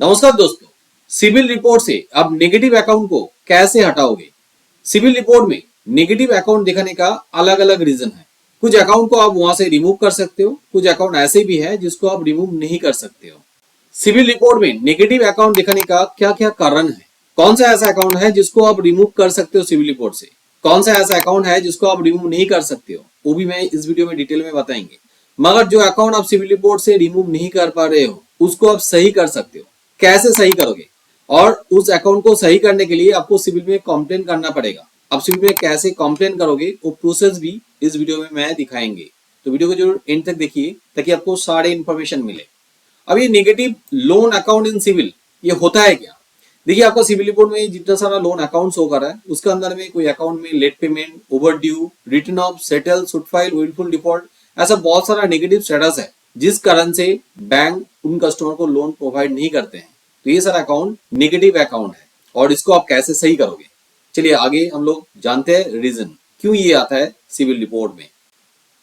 नमस्कार दोस्तों, civil report से अब नेगेटिव अकाउंट को कैसे हटाओगे। सिविल रिपोर्ट में नेगेटिव अकाउंट दिखाने का अलग अलग रीजन है। कुछ अकाउंट को आप वहां से रिमूव कर सकते हो, कुछ अकाउंट ऐसे भी है जिसको आप रिमूव नहीं कर सकते हो। सिविल रिपोर्ट में नेगेटिव अकाउंट दिखाने का क्या क्या कारण है, कौन सा ऐसा अकाउंट है जिसको आप रिमूव कर सकते हो सिविल रिपोर्ट से, कौन सा ऐसा अकाउंट है जिसको आप रिमूव नहीं कर सकते हो, वो भी मैं इस वीडियो में डिटेल में बताएंगे। मगर जो अकाउंट आप सिविल रिपोर्ट से रिमूव नहीं कर पा रहे हो उसको आप सही कर सकते हो। कैसे सही करोगे, और उस अकाउंट को सही करने के लिए आपको सिविल में कंप्लेन करना पड़ेगा। अब सिविल में कैसे कंप्लेन करोगे वो प्रोसेस भी इस वीडियो में मैं दिखाएंगे, तो वीडियो को जरूर एंड तक देखिए ताकि आपको सारे इन्फॉर्मेशन मिले। अब ये negative loan account in CIBIL ये होता है क्या। देखिए, आपका सिविल रिपोर्ट में जितना सारा लोन अकाउंट शो कर रहा है उसके अंदर में कोई अकाउंट में late payment, overdue, written off, settle, suit file, wilful default, ऐसा बहुत सारा नेगेटिव स्टेटस है जिस कारण से बैंक उन कस्टमर को लोन प्रोवाइड नहीं करते हैं। तो ये सारा अकाउंट नेगेटिव अकाउंट है और इसको आप कैसे सही करोगे, चलिए आगे हम लोग जानते हैं रीजन क्यों ये आता है सिविल रिपोर्ट में।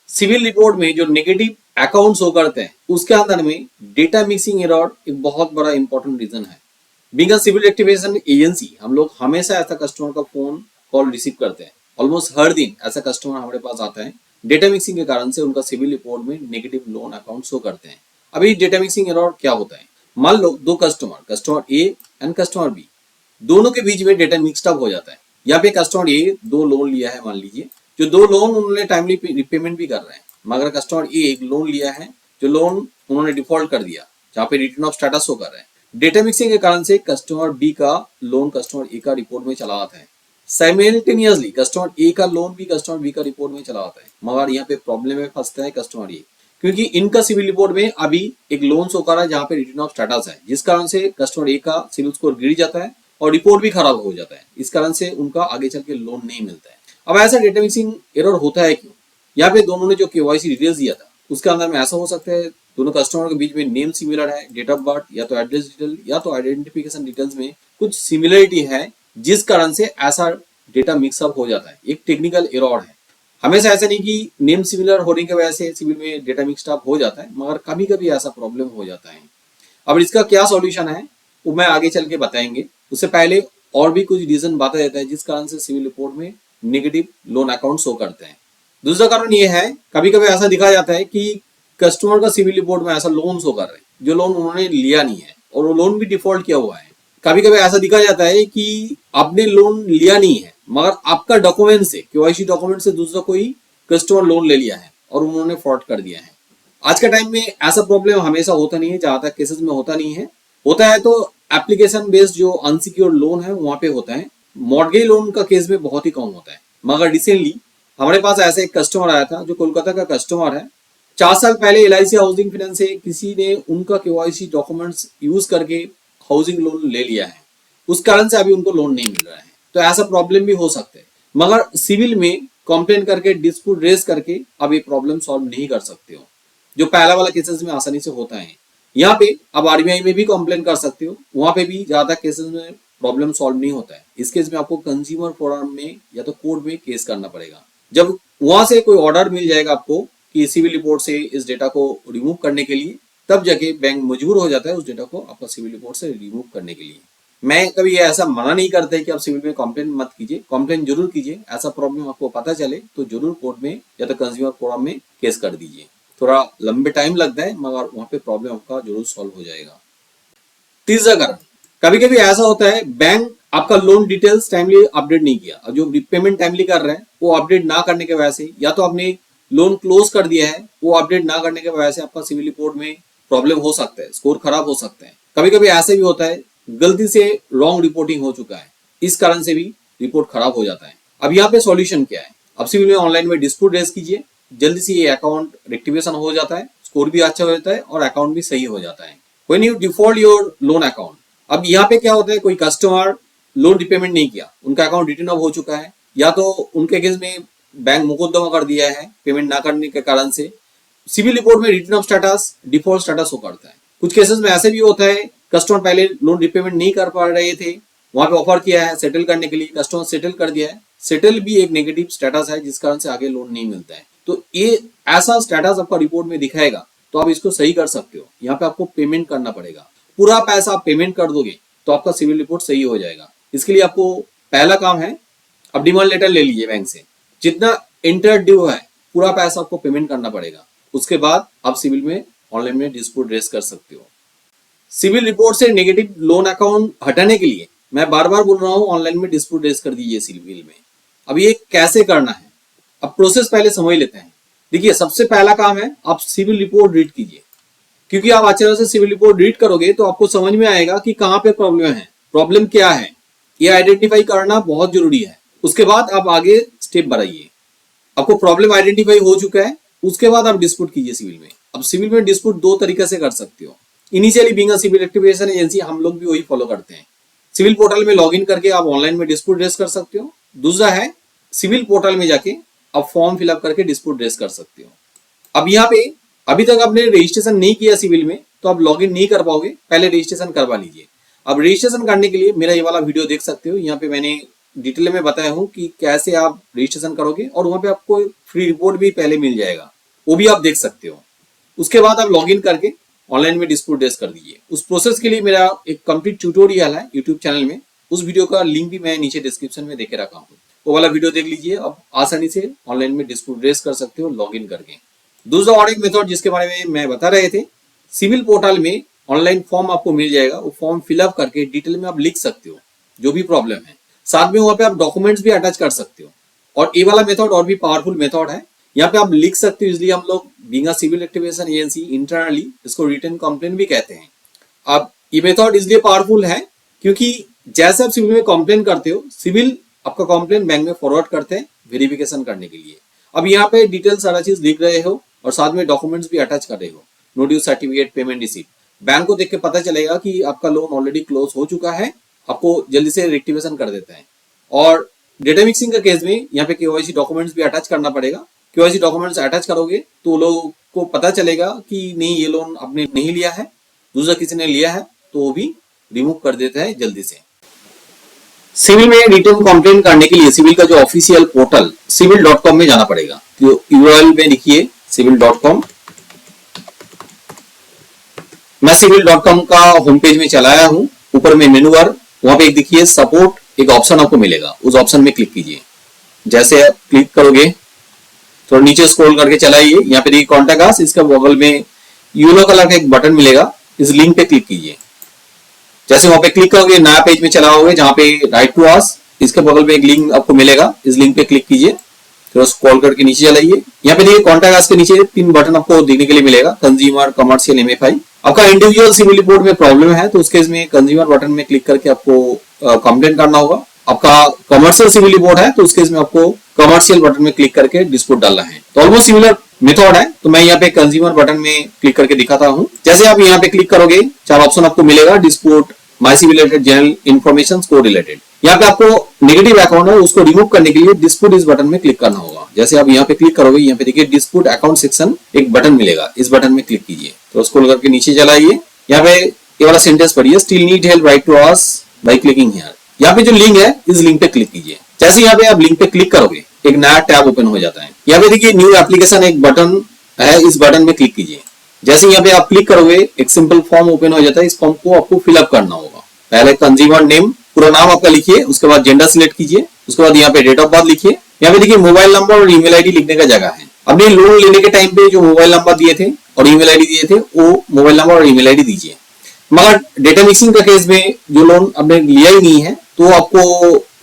सिविल रिपोर्ट में जो नेगेटिव अकाउंट शो करते हैं उसके अंदर में डेटा मिक्सिंग एरर एक बहुत बड़ा इंपॉर्टेंट रीजन है। Being a CIBIL activation agency हम लोग हमेशा ऐसा कस्टमर का फोन कॉल रिसीव करते हैं। ऑलमोस्ट हर दिन ऐसा कस्टमर हमारे पास आता है। डेटा मिक्सिंग के कारण से उनका सिविल रिपोर्ट में नेगेटिव लोन अकाउंट शो करते हैं। अभी डेटा मिक्सिंग एरर क्या होता है, मान लो दो customer A and customer B, दोनों के बीच में डेटा मिक्सड अप हो जाता है। यहाँ पे कस्टमर ए दो लोन लिया है, मान लीजिए जो दो लोन उन्होंने टाइमली रिपेमेंट भी कर रहे हैं, मगर कस्टमर ए एक लोन लिया है जो लोन उन्होंने डिफॉल्ट कर दिया, जहाँ पे रिटर्न ऑफ स्टेटस शो कर रहे हैं। डेटा मिक्सिंग के कारण से कस्टमर बी का लोन कस्टमर ए का रिपोर्ट में चला आता है। साइमल्टेनियसली कस्टमर ए का लोन भी कस्टमर बी का रिपोर्ट में चला आता है, मगर यहाँ पे प्रॉब्लम में फंसता है कस्टमर ए, क्योंकि इनका सिविल रिपोर्ट में अभी एक लोन शो कर रहा है जहाँ पे रिटर्न ऑफ स्टेटस है, जिस कारण से कस्टमर ए का सिविल स्कोर गिर जाता है और रिपोर्ट भी खराब हो जाता है। इस कारण से उनका आगे चल के लोन नहीं मिलता है। अब ऐसा डेटा मिक्सिंग एरर होता है क्यों। यहाँ पे दोनों ने जो केवाईसी डिटेल्स दिया था उसके अंदर में ऐसा हो सकता है दोनों कस्टमर के बीच में नेम सिमिलर है, डेट ऑफ बर्थ या तो एड्रेस डिटेल या तो आइडेंटिफिकेशन डिटेल्स में कुछ सिमिलरिटी है, जिस कारण से ऐसा डेटा मिक्सअप हो जाता है। एक टेक्निकल एरर है। हमेशा ऐसा नहीं कि नेम सिमिलर होने की वजह से सिविल में डेटा मिक्सड अप हो जाता है, मगर कभी कभी ऐसा प्रॉब्लम हो जाता है। अब इसका क्या सॉल्यूशन है वो मैं आगे चल के बताएंगे। उससे पहले और भी कुछ रीजन बता देता है जिस कारण से सिविल रिपोर्ट में नेगेटिव लोन अकाउंट शो करते हैं। दूसरा कारण ये है, कभी कभी ऐसा दिखा जाता है कि कस्टमर का सिविल रिपोर्ट में ऐसा लोन शो कर रहे हैं जो लोन उन्होंने लिया नहीं है और वो लोन भी डिफॉल्ट किया हुआ है। कभी कभी ऐसा दिखा जाता है कि आपने लोन लिया नहीं है मगर आपका डॉक्यूमेंट से, केवाईसी डॉक्यूमेंट से दूसरा कोई कस्टमर लोन ले लिया है और उन्होंने फ्रॉड कर दिया है। आज के टाइम में ऐसा प्रॉब्लम हमेशा होता नहीं है, जहां तक केसेस में होता नहीं है। होता है तो एप्लीकेशन बेस्ड जो अनसिक्योर्ड लोन है वहां पे होता है। मॉर्गेज लोन का केस में बहुत ही कम होता है। मगर रिसेंटली हमारे पास ऐसा एक कस्टमर आया था जो कोलकाता का कस्टमर है। 4 साल पहले LIC हाउसिंग फाइनेंस से किसी ने उनका केवाईसी डॉक्यूमेंट्स यूज करके हाउसिंग लोन ले लिया है, उस कारण से अभी उनको लोन नहीं मिल रहा है। तो ऐसा प्रॉब्लम भी हो सकता है, मगर सिविल में कंप्लेन करके, डिस्प्यूट रेज करके अब ये प्रॉब्लम सॉल्व नहीं कर सकते हो, जो पहला वाला केसेस में आसानी से होता है। यहाँ पे अब RBI में भी कंप्लेन कर सकते हो, वहां पे भी ज्यादा केसेस में प्रॉब्लम सॉल्व नहीं होता है। इस केस में आपको कंज्यूमर फोरम में या तो कोर्ट में केस करना पड़ेगा। जब वहां से कोई ऑर्डर मिल जाएगा आपको कि सिविल रिपोर्ट से इस डेटा को रिमूव करने के लिए, तब जाके बैंक मजबूर हो जाता है उस डेटा को आपका सिविल रिपोर्ट से रिमूव करने के लिए। मैं कभी ऐसा मना नहीं करते कि आप सिविल में कंप्लेन मत कीजिए, कंप्लेन जरूर कीजिए। ऐसा प्रॉब्लम आपको पता चले तो जरूर कोर्ट में या तो कंज्यूमर फोरम में केस कर दीजिए। थोड़ा लंबे टाइम लगता है मगर वहां पे प्रॉब्लम आपका जरूर सॉल्व हो जाएगा। तीसरा कारण, कभी कभी ऐसा होता है बैंक आपका लोन डिटेल्स टाइमली अपडेट नहीं किया, और जो रिपेमेंट टाइमली कर रहे हैं वो अपडेट ना करने की वजह से, या तो आपने लोन क्लोज कर दिया है वो अपडेट ना करने की वजह से आपका सिविल रिपोर्ट में प्रॉब्लम हो सकता है, स्कोर खराब हो सकता है। कभी कभी ऐसे भी होता है गलती से रॉन्ग रिपोर्टिंग हो चुका है, इस कारण से भी रिपोर्ट खराब हो जाता है। अब यहाँ पे सॉल्यूशन क्या है, अब सिविल में ऑनलाइन में डिस्प्यूट रेज कीजिए, जल्दी से ये अकाउंट रेक्टिफिकेशन हो जाता है, स्कोर भी अच्छा हो जाता है और अकाउंट भी सही हो जाता है। When you default your loan account, अब यहाँ पे क्या होता है, कोई कस्टमर लोन रिपेमेंट नहीं किया, उनका अकाउंट रिटर्न ऑफ हो चुका है, या तो उनके केस में बैंक मुकदमा कर दिया है पेमेंट ना करने के कारण से, सिविल रिपोर्ट में return of status default status हो करता है। कुछ केसेस में ऐसे भी होता है कस्टमर पहले लोन रिपेमेंट नहीं कर पा रहे थे, वहां पे ऑफर किया है सेटल करने के लिए, कस्टमर सेटल कर दिया है, सेटल भी एक नेगेटिव स्टेटस है जिस कारण से आगे लोन नहीं मिलता है। तो ये ऐसा स्टेटस आपका रिपोर्ट में दिखाएगा तो आप इसको सही कर सकते हो। यहाँ पे आपको पेमेंट करना पड़ेगा। पूरा पैसा आप पेमेंट कर दोगे तो आपका सिविल रिपोर्ट सही हो जाएगा। इसके लिए आपको पहला काम है, आप डिमांड लेटर ले लीजिए बैंक से, जितना इंटर ड्यू है पूरा पैसा आपको पेमेंट करना पड़ेगा। उसके बाद आप सिविल में ऑनलाइन में डिस्प्यूट रेज कर सकते हो। सिविल रिपोर्ट से नेगेटिव लोन अकाउंट हटाने के लिए मैं बार बार बोल रहा हूँ, ऑनलाइन में डिस्प्यूट रेज कर दीजिए सिविल में। अब ये कैसे करना है, अब प्रोसेस पहले समझ लेते हैं। देखिए, सबसे पहला काम है आप सिविल रिपोर्ट रीड कीजिए, क्योंकि आप अच्छे तरह से सिविल रिपोर्ट रीड करोगे तो आपको समझ में आएगा कि कहाँ पे प्रॉब्लम है, प्रॉब्लम क्या है, ये आइडेंटिफाई करना बहुत जरूरी है। उसके बाद आप आगे स्टेप बढ़ाइए। आपको प्रॉब्लम आइडेंटिफाई हो चुका है, उसके बाद आप डिस्प्यूट कीजिए सिविल में। अब सिविल में डिस्प्यूट दो तरीके से कर सकते हो। Initially being a CIBIL activation agency हम लोग भी वही फॉलो करते हैं। सिविल पोर्टल में लॉगिन करके आप ऑनलाइन में डिस्प्यूट रेज कर सकते हो। दूसरा है सिविल पोर्टल में जाके आप फॉर्म फिलअप करके डिस्प्यूट रेज कर सकते हो। अब यहाँ पे अभी तक आपने रजिस्ट्रेशन नहीं किया सिविल में तो आप लॉगिन नहीं कर पाओगे, पहले रजिस्ट्रेशन करवा लीजिए। अब रजिस्ट्रेशन करने के लिए मेरा ये वाला वीडियो देख सकते हो, यहाँ पे मैंने डिटेल में बताया हूँ कि कैसे आप रजिस्ट्रेशन करोगे, और वहां पे आपको फ्री रिपोर्ट भी पहले मिल जाएगा, वो भी आप देख सकते हो। उसके बाद आप लॉगिन करके ऑनलाइन में डिस्प्यूट रेज कर दीजिए। उस प्रोसेस के लिए मेरा एक कंप्लीट ट्यूटोरियल है यूट्यूब चैनल में, उस वीडियो का लिंक भी मैं नीचे डिस्क्रिप्शन में देके रखा हूँ, वो वाला वीडियो देख लीजिए। आप आसानी से ऑनलाइन में डिस्प्यूट रेज कर सकते हो लॉगिन करके। दूसरा और एक मेथड जिसके बारे में मैं बता रहे थे, सिविल पोर्टल में ऑनलाइन फॉर्म आपको मिल जाएगा, वो फॉर्म फिलअप करके डिटेल में आप लिख सकते हो जो भी प्रॉब्लम है, साथ में वहां पे आप डॉक्यूमेंट्स भी अटैच कर सकते हो। और ये वाला मेथड और भी पावरफुल मेथड है, यहाँ पे आप लिख सकते हो। इसलिए हम लोग being a CIBIL activation agency internally इसको रिटन कंप्लेंट भी कहते हैं। अब ये मेथड इसलिए पावरफुल है क्योंकि जैसे आप सिविल में कंप्लेन करते हो, सिविल आपका कंप्लेन बैंक में फॉरवर्ड करते हैं वेरिफिकेशन करने के लिए। अब यहाँ पे डिटेल सारा चीज लिख रहे हो और साथ में डॉक्यूमेंट्स भी अटैच कर रहे हो, no due certificate, payment receipt. Bank को देख के पता चलेगा कि आपका लोन ऑलरेडी क्लोज हो चुका है, आपको जल्दी से रेक्टिवेशन कर देता है। और डेटा मिक्सिंग का केस में यहाँ पे केवाईसी डॉक्यूमेंट्स भी अटैच करना पड़ेगा। केवाईसी डॉक्यूमेंट्स अटैच करोगे तो लोगों को पता चलेगा कि नहीं, ये लोन आपने नहीं लिया है, दूसरा किसी ने लिया है, तो वो भी रिमूव कर देता है जल्दी से। सिविल में रिटर्न कंप्लेंट करने के लिए सिविल का जो ऑफिशियल पोर्टल civil.com में जाना पड़ेगा। तो यूआरएल में लिखिए civil.com। मैं civil.com का होम पेज में चलाया हूं। ऊपर में मेनू बार, वहां पे एक देखिए सपोर्ट, एक ऑप्शन आपको मिलेगा, उस ऑप्शन में क्लिक कीजिए। जैसे आप क्लिक करोगे तो नीचे स्क्रॉल करके चलाइए, यहाँ पे देखिए कॉन्टैक्ट अस, इसका बगल में येलो कलर का एक बटन मिलेगा, इस लिंक पे क्लिक कीजिए। जैसे वहां पे क्लिक करोगे नया पेज में चला होगे जहां पे राइट टू अस, इसके बगल में एक लिंक आपको मिलेगा, इस लिंक पे क्लिक कीजिए, फिर स्क्रॉल करके नीचे चलाइए। यहाँ पे देखिए कॉन्टैक्ट अस के नीचे 3 बटन आपको देखने के लिए मिलेगा, कंज्यूमर, कमर्शियल, एमएफआई। आपका इंडिविजुअल सिविल रिपोर्ट में प्रॉब्लम है तो उस केस में कंज्यूमर बटन में क्लिक करके आपको कंप्लेंट करना होगा। आपका कमर्शियल सिविल रिपोर्ट है तो उस केस में आपको कमर्शियल बटन में क्लिक करके डिस्प्यूट डालना है। तो ऑलमोस्ट सिमिलर मेथड है, तो मैं यहाँ पे कंज्यूमर बटन में क्लिक करके दिखाता हूँ। जैसे आप यहाँ पे क्लिक करोगे 4 ऑप्शन आपको मिलेगा, डिस्प्यूट, माई सिविल रिलेटेड, जनरल इन्फॉर्मेशन, को रिलेटेड। यहाँ पे आपको नेगेटिव अकाउंट है उसको रिमूव करने के लिए डिस्प्यूट इस बटन में क्लिक करना होगा। जैसे आप यहाँ पे क्लिक करोगे, यहाँ पे देखिए डिस्प्यूट अकाउंट सेक्शन एक बटन मिलेगा, इस बटन में क्लिक कीजिए, तो स्क्रॉल करके नीचे चलाइए। यहाँ पे ये वाला सेंटेंस पढ़िए, still need help, write to us by clicking here. यहाँ पे जो लिंक है इस लिंक पे क्लिक कीजिए। जैसे यहाँ पे आप लिंक पे क्लिक करोगे एक नया टैब ओपन हो जाता है। यहाँ पे देखिए न्यू एप्लीकेशन एक बटन है, इस बटन में क्लिक कीजिए। जैसे यहाँ पे आप क्लिक करोगे एक सिंपल फॉर्म ओपन हो जाता है, इस फॉर्म को आपको फिलअप करना होगा। पहले कंज्यूमर नेम, पूरा नाम आपका लिखिए, उसके बाद जेंडर सिलेक्ट कीजिए, उसके बाद यहाँ पे डेट ऑफ बर्थ लिखिए। यहाँ पे देखिए मोबाइल नंबर और ईमेल आईडी लिखने का जगह है। अपने लोन लेने के टाइम पे जो मोबाइल नंबर दिए थे और ईमेल आईडी दिए थे, वो मोबाइल नंबर और ईमेल आईडी दीजिए। मगर डेटा मिक्सिंग का केस में जो लोन आपने लिया ही नहीं है तो आपको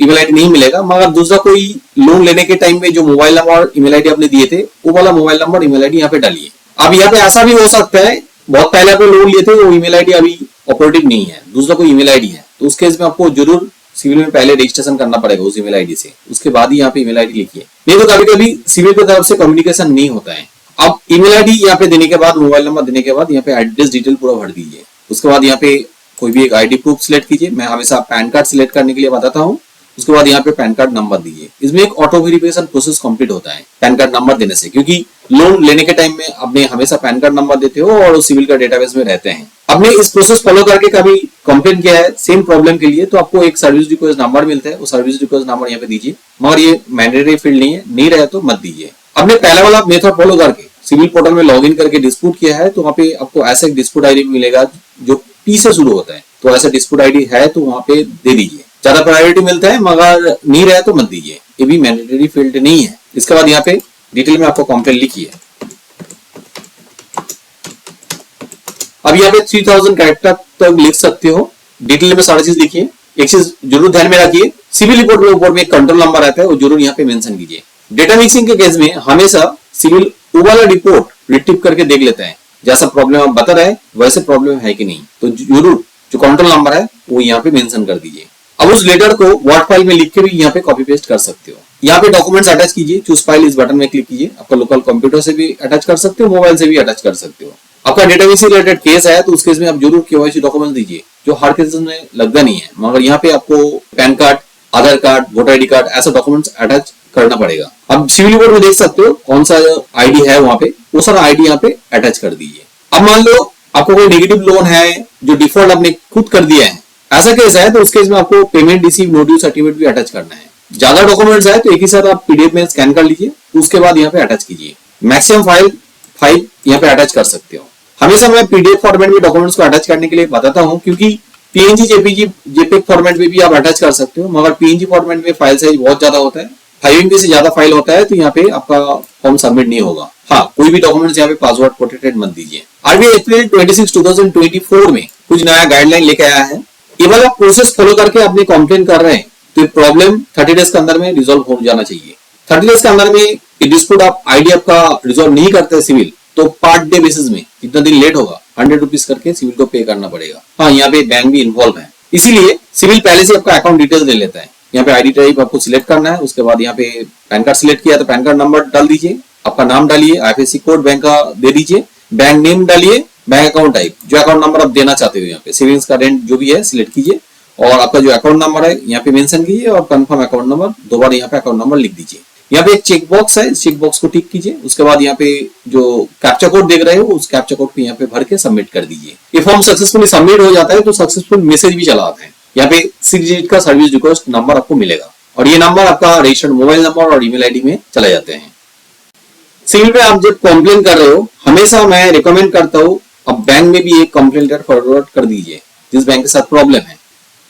ईमेल आईडी नहीं मिलेगा, मगर दूसरा कोई लोन लेने के टाइम में जो मोबाइल नंबर और ईमेल आईडी आपने दिए थे, वो वाला मोबाइल नंबर ईमेल आईडी यहाँ पे डालिए। अब यहाँ पे ऐसा भी हो सकता है बहुत पहले आपने लोन लिए थे, वो ईमेल आईडी अभी ऑपरेटिव नहीं है, दूसरा कोई ईमेल आईडी है, तो उस केस में आपको जरूर सिविल में पहले रजिस्ट्रेशन करना पड़ेगा उस ईमेल आईडी से, उसके बाद ही यहाँ पे ईमेल आईडी लिखिए। नहीं तो कभी कभी सिविल की तरफ से कम्युनिकेशन नहीं होता है। अब ईमेल आईडी यहाँ पे देने के बाद, मोबाइल नंबर देने के बाद यहाँ पे एड्रेस डिटेल पूरा भर दीजिए। उसके बाद यहाँ पे कोई भी एक आईडी प्रूफ सिलेक्ट कीजिए। मैं हमेशा पैन कार्ड सिलेक्ट करने के लिए बताता हूँ। उसके बाद यहाँ पे पैन कार्ड नंबर दीजिए। इसमें एक ऑटो वेरिफिकेशन प्रोसेस कंप्लीट होता है पैन कार्ड नंबर देने से, क्योंकि लोन लेने के टाइम में आपने हमेशा पैन कार्ड नंबर देते हो और सिविल का डेटाबेस में रहते हैं। आपने इस प्रोसेस फॉलो करके कभी कंप्लेन किया है सेम प्रॉब्लम के लिए, तो आपको एक सर्विस रिक्वेस्ट नंबर मिलता है, वो सर्विस रिक्वेस्ट नंबर यहाँ पे दीजिए, मगर ये मैंडेटरी फील्ड नहीं है, नहीं रहे तो मत दीजिए। आपने पहला वाला मेथड फॉलो करके सिविल पोर्टल में लॉगिन करके डिस्प्यूट किया है, तो वहाँ पे आपको ऐसा एक डिस्प्यूट आईडी मिलेगा जो P से शुरू होता है, तो ऐसा डिस्प्यूट आईडी है तो वहां पे दे दीजिए, ज्यादा प्रायोरिटी मिलता है, मगर नहीं रहे तो मत दीजिए, ये भी मैंडेटरी फील्ड नहीं है। इसके बाद यहाँ पे डिटेल में आपको कंप्लेंट लिखिए। अब यहाँ पे 3000 कैरेक्टर तक लिख सकते हो, डिटेल में सारी चीज लिखिए। एक चीज जरूर ध्यान में रखिए, सिविल रिपोर्ट के ऊपर में एक कंट्रोल नंबर आता है, वो जरूर यहाँ पे मेंशन कीजिए। डेटा मिक्सिंग के केस में हमेशा सिविल वो वाला रिपोर्ट रिट्रीव करके देख लेता है, जैसा प्रॉब्लम आप बता रहे हैं वैसे प्रॉब्लम है कि नहीं, तो जरूर जो कंट्रोल नंबर है वो यहाँ पे मेंशन कर दीजिए। अब उस लेटर को वर्ड फाइल में लिख के भी यहाँ पे कॉपी पेस्ट कर सकते हो। यहाँ पे डॉक्यूमेंट्स अटैच कीजिए, चूज फाइल इस बटन में क्लिक कीजिए। आपका लोकल कंप्यूटर से भी अटैच कर सकते हो, मोबाइल से भी अटैच कर सकते हो। आपका डेटाबेस से रिलेटेड केस है तो उस केस में आप जरूर केवाईसी डॉक्यूमेंट्स दीजिए, जो हर केस में लगता नहीं है, मगर यहाँ पे आपको पैन कार्ड, आधार कार्ड, वोटर आईडी कार्ड ऐसा डॉक्यूमेंट्स अटैच करना पड़ेगा। अब सिविल रिपोर्ट में देख सकते हो कौन सा आईडी है, वहां पे वो सारा आईडी यहाँ पे अटैच कर दीजिए। अब मान लो आपको कोई नेगेटिव लोन है जो डिफॉल्ट आपने खुद कर दिया है, ऐसा केस है तो उस केस में आपको पेमेंट रिसीव नोटिस सर्टिफिकेट भी अटैच करना है। ज्यादा डॉक्यूमेंट्स है तो एक ही साथ आप पीडीएफ में स्कैन कर लीजिए, उसके बाद यहाँ पे अटैच कीजिए। मैक्सिमम फाइल यहाँ पे अटैच कर सकते हो। हमेशा मैं पीडीएफ फॉर्मेट में डॉक्यूमेंट्स को अटैच करने के लिए बताता हूँ, क्योंकि पीएनजी, जेपीजी, जेपेग फॉर्मेट में भी आप अटैच कर सकते हो, मगर पीएनजी फॉर्मेट में फाइल साइज बहुत ज्यादा होता है, 5 MB से ज्यादा फाइल होता है, तो यहाँ पे आपका फॉर्म सबमिट नहीं होगा। हाँ, कोई भी डॉक्यूमेंट्स यहाँ पे पासवर्ड प्रोटेक्टेड मत दीजिए। आरबीआई अप्रैल 26, 2024 में कुछ नया गाइडलाइन लेके आया है। ये वाला प्रोसेस फॉलो करके आपने कंप्लेन कर रहे हैं तो ये प्रॉब्लम 30 डेज के अंदर में रिजॉल्व हो जाना चाहिए। 30 डेज के अंदर में ये डिस्प्यूट आप आईडी आपका रिजॉल्व नहीं करते सिविल, तो पर डे बेसिस में जितना दिन लेट होगा 100 रुपीज करके सिविल को पे करना पड़ेगा। हाँ, यहाँ पे बैंक भी इन्वॉल्व है, इसीलिए सिविल पहले से आपका अकाउंट डिटेल्स ले लेता है। यहाँ पे आईडी टाइप आपको सिलेक्ट करना है, उसके बाद यहाँ पे पैन कार्ड सिलेक्ट किया तो पैन कार्ड नंबर डाल दीजिए, आपका नाम डालिए, आईएफएससी कोड बैंक का दे दीजिए, बैंक नेम डालिए, बैंक अकाउंट टाइप जो अकाउंट नंबर आप देना चाहते हो, यहाँ पे सेविंग्स का रेंट जो भी है सिलेक्ट कीजिए, और आपका जो अकाउंट नंबर है यहाँ पे मेंशन कीजिए, और कंफर्म अकाउंट नंबर दोबारा यहाँ पे अकाउंट नंबर लिख दीजिए। यहाँ पे एक चेक बॉक्स है, इस चेक बॉक्स को टिक कीजिए। उसके बाद यहाँ पे जो कैप्चा कोड देख रहे हो उस कैप्चा कोड को यहाँ पे भर के सबमिट कर दीजिए। ये फॉर्म सक्सेसफुली सबमिट हो जाता है तो सक्सेसफुल मैसेज भी चला आता है। यहाँ पे 6 डिजिट का सर्विस रिक्वेस्ट नंबर आपको मिलेगा, और ये नंबर आपका रजिस्टर्ड मोबाइल नंबर और ईमेल आईडी में चले जाते हैं। सिविल में आप जब कंप्लेन कर रहे हो, हमेशा मैं रिकमेंड करता हूँ आप बैंक में भी एक कंप्लेंट लेटर फॉरवर्ड कर दीजिए जिस बैंक के साथ प्रॉब्लम है,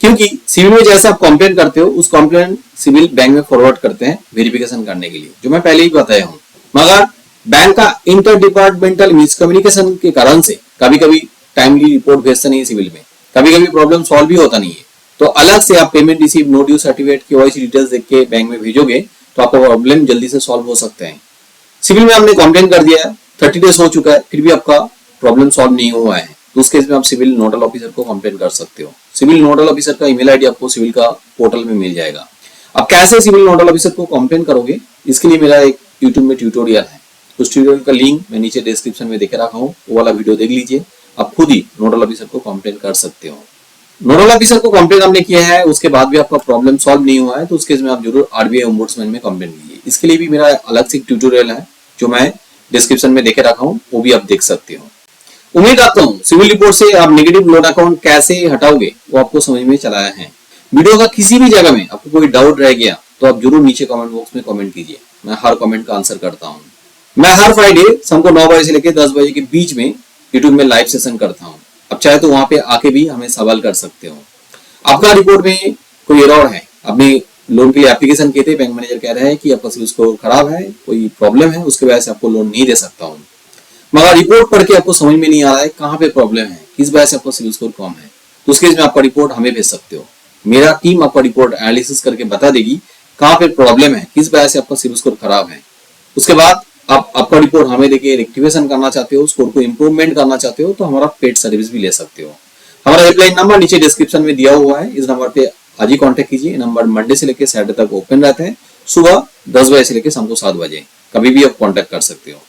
क्योंकि सिविल में जैसे आप कंप्लेन करते हो उस कंप्लेंट सिविल बैंक में फॉरवर्ड करते हैं वेरिफिकेशन करने के लिए, जो मैं पहले ही बताया हूँ। मगर बैंक का इंटर डिपार्टमेंटल मिसकम्युनिकेशन के कारण से कभी कभी टाइमली रिपोर्ट भेजते नहीं सिविल में, कभी कभी प्रॉब्लम सॉल्व भी होता नहीं है, तो अलग से आप payment receive notice certificate KYC details देख के बैंक में भेजोगे तो आपका प्रॉब्लम जल्दी से सॉल्व हो सकते हैं। सिविल में आपने कंप्लेन कर दिया है, 30 डेज हो चुका है, फिर भी आपका प्रॉब्लम सॉल्व नहीं हुआ है, तो उस केस में आप सिविल नोडल ऑफिसर को कंप्लेन कर सकते हो। सिविल नोडल ऑफिसर का ईमेल आईडी आपको सिविल का पोर्टल में मिल जाएगा। अब कैसे सिविल नोडल ऑफिसर को कंप्लेन करोगे, इसके लिए मेरा एक यूट्यूब में ट्यूटोरियल है, उस ट्यूटोरियल का लिंक मैं नीचे डिस्क्रिप्शन में देके रखा हूँ, वो वाला वीडियो देख लीजिए, आप खुद ही नोडल ऑफिसर को कंप्लेन कर सकते हो। नोडल ऑफिसर को कंप्लेन आपने किया है, उसके बाद भी आपका प्रॉब्लम सॉल्व नहीं हुआ है, तो उस केस में आप जरूर आरबीआई ओम्बुड्समैन में कंप्लेन कीजिए। इसके लिए भी मेरा अलग से ट्यूटोरियल है जो मैं डिस्क्रिप्शन में देके रखा हूँ, वो भी आप देख सकते हो। उम्मीद करता हूँ सिविल रिपोर्ट से आप नेगेटिव लोन अकाउंट कैसे हटाओगे वो आपको समझ में चलाया है। वीडियो का किसी भी जगह में आपको कोई डाउट रह गया तो आप जरूर नीचे कमेंट बॉक्स में कमेंट कीजिए, मैं हर कमेंट का आंसर करता हूँ। मैं हर फ्राइडे शाम को 9 बजे से लेकर 10 बजे के बीच में यूट्यूब में लाइव सेशन करता हूँ। अब चाहे तो वहां पे आके भी हमें सवाल कर सकते हो। आपका रिपोर्ट में कोई एरर है, आपने लोन के लिए एप्लीकेशन किए थे, बैंक मैनेजर कह रहे हैं कि आपका सिविल स्कोर खराब है, कोई प्रॉब्लम है, उसकी वजह से आपको लोन नहीं दे सकता हूँ, मगर रिपोर्ट पढ़ के आपको समझ में नहीं आ रहा है कहाँ पे प्रॉब्लम है, किस वजह से आपका सिविल स्कोर कम है, तो उस केस में आपका रिपोर्ट हमें भेज सकते हो। मेरा टीम आपका रिपोर्ट एनालिसिस करके बता देगी कहाँ पे प्रॉब्लम है, किस वजह से आपका सिविल स्कोर खराब है। उसके बाद आप आपका रिपोर्ट हमें देके रेक्टिफिकेशन करना चाहते हो, स्कोर को इंप्रूवमेंट करना चाहते हो, तो हमारा पेड सर्विस भी ले सकते हो। हमारा हेल्पलाइन नंबर नीचे डिस्क्रिप्शन में दिया हुआ है, इस नंबर पे आज ही कांटेक्ट कीजिए। नंबर मंडे से लेकर सैटरडे तक ओपन रहते हैं, सुबह 10 बजे से लेकर शाम को 7 बजे, कभी भी आप कांटेक्ट कर सकते हो।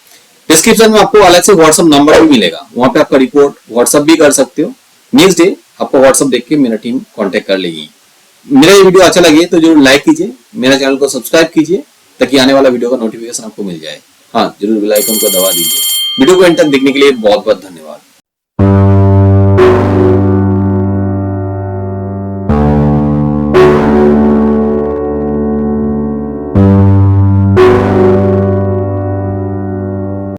डिस्क्रिप्शन में आपको अलग से व्हाट्सएप नंबर भी मिलेगा, वहां पे आपका रिपोर्ट व्हाट्सएप भी कर सकते हो। नेक्स्ट डे आपको व्हाट्सएप देख के मेरा टीम कांटेक्ट कर लेगी। मेरा ये वीडियो अच्छा लगे तो जरूर लाइक कीजिए, मेरा चैनल को सब्सक्राइब कीजिए ताकि आने वाला वीडियो का नोटिफिकेशन आपको मिल जाए। हाँ, जरूर बेल आइकन को दबा दीजिए। वीडियो को एंड तक देखने के लिए बहुत बहुत धन्यवाद।